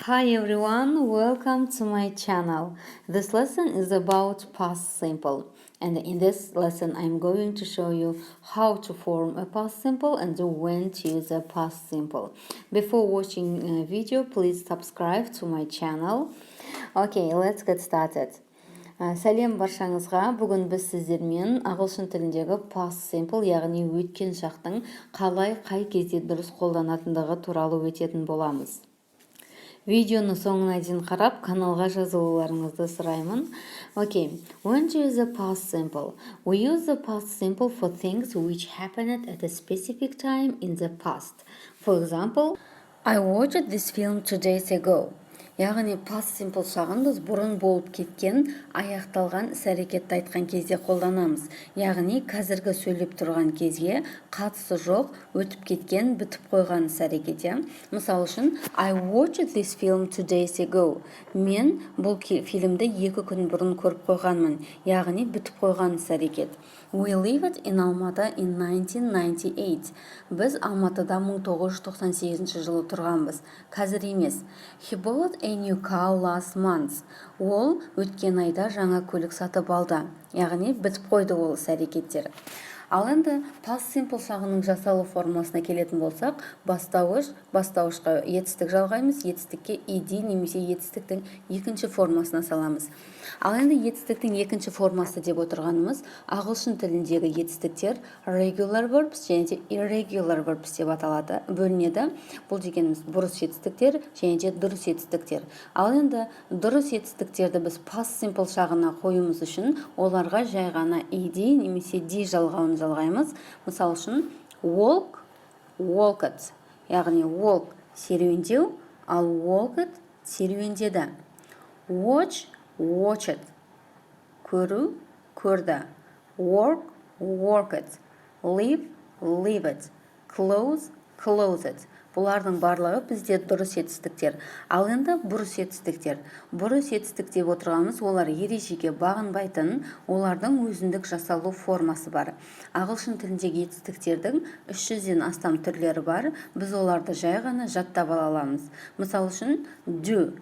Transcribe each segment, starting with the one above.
Hi everyone, welcome to my channel. This lesson is about past simple. And in this lesson, I'm going to show you how to form a past simple and when to use a past simple. Before watching a video, please subscribe to my channel. Okay, let's get started. Сәлем баршаңызға. Бүгін біз сіздермен ағылшын тіліндегі past simple, яғни өткен шақтың қалай, қай кезде дұрыс қолданатындығы туралы өтетін боламыз. Видеоны соңына дейін қарап, каналға жазылуларыңызды сұраймын. Okay, when to use the past simple? We use the past simple for things which happened at a specific time in the past. For example, I watched this film 2 days ago. Яғни past simple шағын біз бұрын болып кеткен, аяқталған іс-әрекетті айтқан кезде қолданамыз. Яғни қазіргі сөйлеп тұрған кезге қатысы жоқ, өтіп кеткен, бітіп қойған іс-әрекет. Мысал үшін, I watched this film 2 days ago. Мен бұл фильмді 2 күн бұрын көріп қойғанмын. Яғни бітіп қойған іс-әрекет. We lived in Almaty in 1998. Біз Алматыда 1998 жылы тұрғанбыз. Қазір емес. He bought a new car last month. Ол өткен айда жаңа көлік сатып алды. Яғни бітіп қойды ол іс-әрекеттер. Ал енді past simple шағының жасалу формасына келетін болсақ, бастауышқа етістік жалғаймыз, етістікке ed немесе етістіктің екінші формасына саламыз. Ал енді етістіктің екінші формасы деп отырғанымыз ағылшын тіліндегі етістіктер regular verbs және де irregular verbs деп аталады, бөлінеді. Бұл дегеніміз бұрыс етістіктер және де дұрыс етістіктер. Ал енді дұрыс етістіктерді біз past simple шағына қоюымыз үшін оларға жай ғана ed немесе d жалғауын жалғаймыз. Мысал үшін walk, walked. Яғни walk серуендеу, ал walked серуендеді. Watch, watched. Көру, көрді. Work, worked. Live, lived. Close, closed. Бұлардың барлығы бізде дұрыс етістіктер. Ал енді бұрыс етістіктер. Бұрыс етістік деп отырғанымыз олар ережеге бағынбайтын, олардың өзіндік жасалу формасы бар. Ағылшын тіліндегі етістіктердің 300-ден астам түрлері бар. Біз оларды жай ғана жаттап ала аламыз. Мысал үшін do,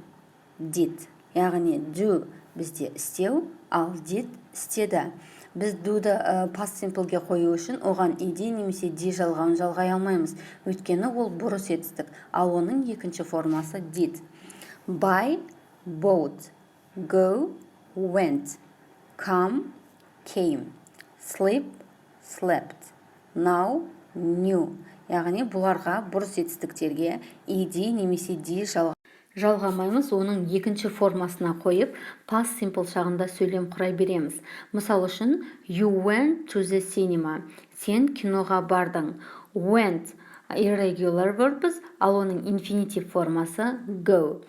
did. Яғни do бізде істеу, ал did істеді. Біз do'ды past simpleге қою үшін оған ed немесе d жалғауын жалғай алмаймыз. Өйткені ол бұрыс етістік, ал оның екінші формасы did. Buy, bought. Go, went. Come, came. Sleep, slept. Now, knew. Яғни бұларға бұрыс етістіктерге ed немесе d жалғамаймыз, оның екінші формасына қойып, past simple шағында сөйлем құрай береміз. Мысал үшін, you went to the cinema. Сен киноға бардың. Went irregular verbs, ал оның infinitive формасы go.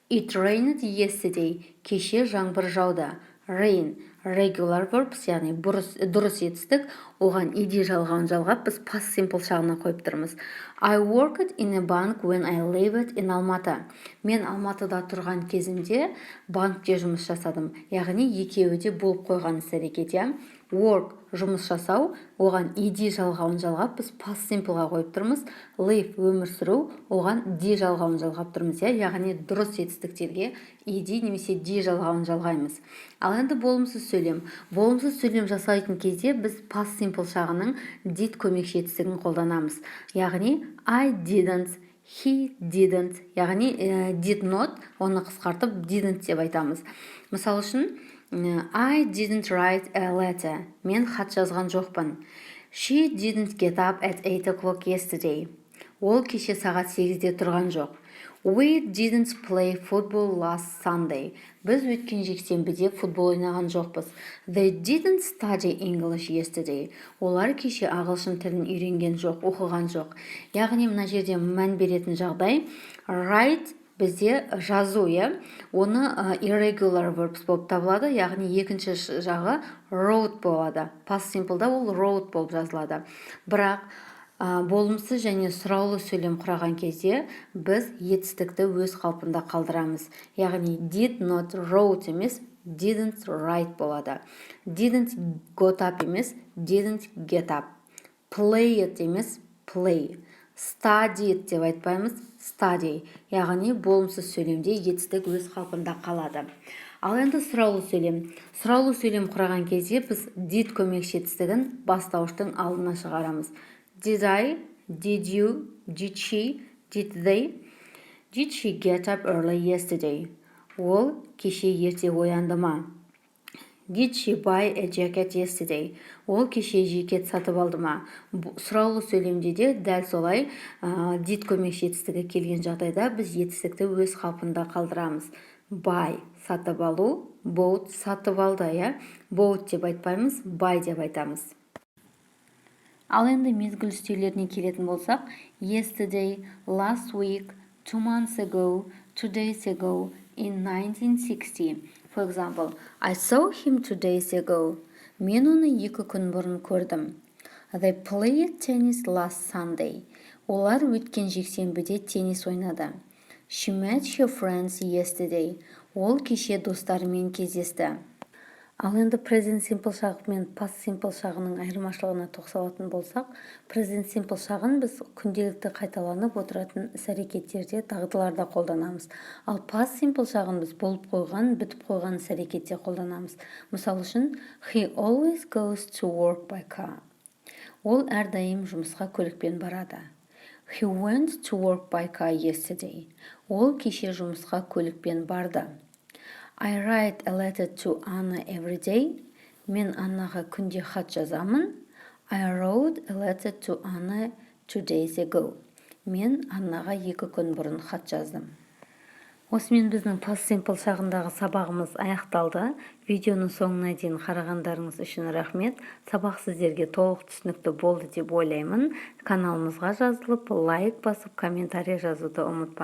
It rained yesterday. Кеше жаңбыр жауды. Rain regular verbs, яғни дұрыс етістік, оған ed жалғауын жалғап, біз past simple шағына қойып тұрмыз. I worked in a bank when I lived in Almaty. Мен Алматыда тұрған кезімде банкте жұмыс жасадым. Яғни екеуі де болып қойған іс-әрекет. Work жұмыс жасау, оған ed жалғауын жалғап, біз past simpleға қойып тұрмыз. Live өмір сүру, оған d жалғауын жалғап тұрмыз. Яғни дұрыс етістіктерге ed немесе d жалғауын жалғаймыз. Ал енді болымсыз сөйлем. Болымсыз сөйлем жасайтын кезде біз past simple шағының did көмекші етістігін қолданамыз. Яғни I didn't, he didn't, яғни did not, оны қысқартып didn't деп айтамыз. Мысал үшін, I didn't write a letter. Мен хат жазған жоқпын. She didn't get up at 8 o'clock yesterday. Ол кеше сағат 8-де тұрған жоқ. We didn't play football last Sunday. Біз өткен жексенбіде футбол ойнаған жоқпыз. They didn't study English yesterday. Олар кеше ағылшын тілін үйренген жоқ, оқыған жоқ. Яғни мына жерде мән беретін жағдай write бізде жазу, оны irregular verbs болып табылады, яғни екінші жағы wrote болады. Past simpleда ол wrote болып жазылады. Бірақ болымсыз және сұраулы сөйлем құраған кезде біз етістікті өз қалпында қалдырамыз. Яғни did not wrote емес, didn't write болады. Didn't got up емес, didn't get up. Played емес, play. Studied деп айтпаймыз, study, яғни болымсыз сөйлемде етістік өз қалпында қалады. Ал енді сұраулы сөйлем. Сұраулы сөйлем құраған кезде біз did көмекші етістігін бастауыштың алдына шығарамыз. Did I, did you, did she, did they? Did she get up early yesterday? Ол кеше ерте оянды ма? Did she buy a jacket yesterday? Ол кеше жекет сатып алды ма? Сұраулы сөйлемде де дәл солай did көмекші етістігі келген жағдайда біз етістікті өз қалпында қалдырамыз. Buy сатып алу, bought сатып алды, bought деп айтпаймыз, buy деп айтамыз. Ал енді мезгіл үстеулеріне келетін болсақ, yesterday, last week, 2 months ago, 2 days ago, in 1960. For example, I saw him 2 days ago. Мен оны 2 күн бұрын көрдім. They played tennis last Sunday. Олар өткен жексенбіде теннис ойнады. She met her friends yesterday. Ол кеше достарымен кездесті. Ал енді present simple шағы мен past simple шағының айырмашылығына тоқталатын болсақ, present simple шағын біз күнделікті қайталанып отыратын іс-әрекеттерде, дағдыларда қолданамыз. Ал past simple шағын біз болып қойған, бітіп қойған іс-әрекетте қолданамыз. Мысал үшін, he always goes to work by car. Ол әрдайым жұмысқа көлікпен барады. He went to work by car yesterday. Ол кеше жұмысқа көлікпен барды. I write a letter to Anna every day. Мен Аннаға күнде хат жазамын. I wrote a letter to Anna 2 days ago. Мен Аннаға 2 күн бұрын хат жаздым. Осымен біздің past simple шағындағы сабағымыз аяқталды. Видеоны соңына дейін қарағандарыңыз үшін рахмет. Сабақ сіздерге толық түсінікті болды деп ойлаймын. Каналымызға жазылып, лайк басып, комментарий жазуды ұмытпаңыз.